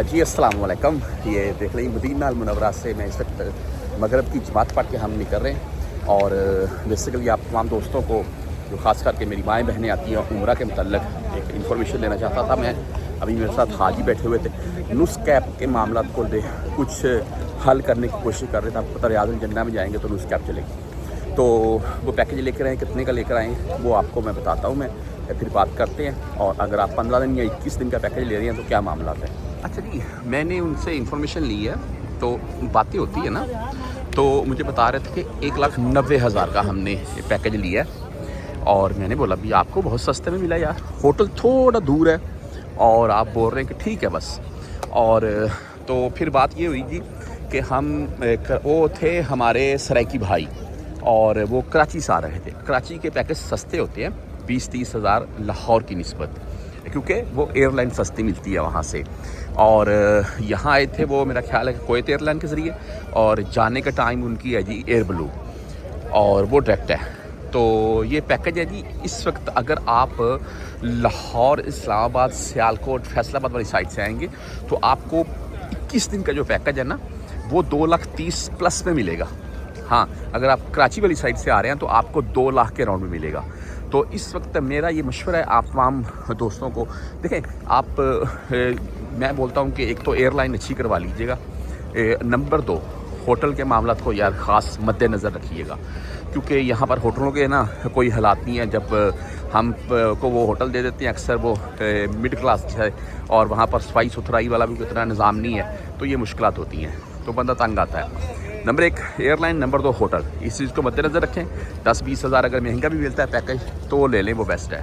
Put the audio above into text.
جی السلام علیکم. یہ دیکھ لیں مدینہ المنورہ سے میں اس وقت مغرب کی جماعت پڑھ کے ہم نکل رہے ہیں. اور بیسیکلی آپ تمام دوستوں کو جو خاص کر کے میری مائیں بہنیں آتی ہیں عمرہ کے متعلق ایک انفارمیشن دینا چاہتا تھا. میں ابھی میرے ساتھ حاجی بیٹھے ہوئے تھے, نسک کیپ کے معاملات کو کچھ حل کرنے کی کوشش کر رہے تھے. آپ کو پتہ ریاض الجنہ میں جائیں گے تو نسک کیپ چلے گی, تو وہ پیکیج لے کر آئیں, کتنے کا لے کر آئیں وہ آپ کو میں بتاتا ہوں. میں پھر بات کرتے ہیں. اور اگر آپ 15 دن یا 21 دن کا پیکیج لے رہے ہیں تو کیا معاملات ہیں. اچھا جی, میں نے ان سے انفارمیشن لی ہے تو باتیں ہوتی ہے نا, تو مجھے بتا رہے تھے کہ 1,90,000 کا ہم نے یہ پیکیج لیا ہے. اور میں نے بولا بھی آپ کو بہت سستے میں ملا یار, ہوٹل تھوڑا دور ہے اور آپ بول رہے ہیں کہ ٹھیک ہے بس. اور تو پھر بات یہ ہوئی جی کہ ہم وہ تھے ہمارے سرائکی بھائی اور وہ کراچی سے آ رہے تھے. کراچی کے پیکیج سستے ہوتے ہیں 20-30 ہزار لاہور کی نسبت, کیونکہ وہ ایئر لائن سستی ملتی ہے وہاں سے. اور یہاں آئے تھے وہ میرا خیال ہے کہ کویت ایئر لائن کے ذریعے, اور جانے کا ٹائم ان کی ہے جی ایئر بلو, اور وہ ڈائریکٹ ہے. تو یہ پیکیج ہے جی اس وقت اگر آپ لاہور, اسلام آباد, سیالکوٹ, فیصل آباد والی سائڈ سے آئیں گے تو آپ کو 21 دن کا جو پیکیج ہے نا وہ 2,30,000+ میں ملے گا. ہاں, اگر آپ کراچی والی سائڈ سے آ رہے ہیں تو آپ کو 2 لاکھ کے راؤنڈ میں ملے گا. تو اس وقت میرا یہ مشورہ ہے آپ تمام دوستوں کو, دیکھیں آپ, میں بولتا ہوں کہ ایک تو ایئر لائن اچھی کروا لیجیے گا, نمبر 2 ہوٹل کے معاملات کو یار خاص مد نظر رکھیے گا, کیونکہ یہاں پر ہوٹلوں کے نا کوئی حالات نہیں ہیں. جب ہم کو وہ ہوٹل دے دیتے ہیں اکثر وہ مڈ کلاس ہے, اور وہاں پر صفائی ستھرائی والا بھی اتنا نظام نہیں ہے, تو یہ مشکلات ہوتی ہیں, تو بندہ تنگ آتا ہے. Number 1 airline, number 2 hotel, اس چیز کو مد نظر رکھیں. 10-20 ہزار اگر مہنگا بھی ملتا ہے پیکیج تو وہ لے لیں, وہ بیسٹ ہے.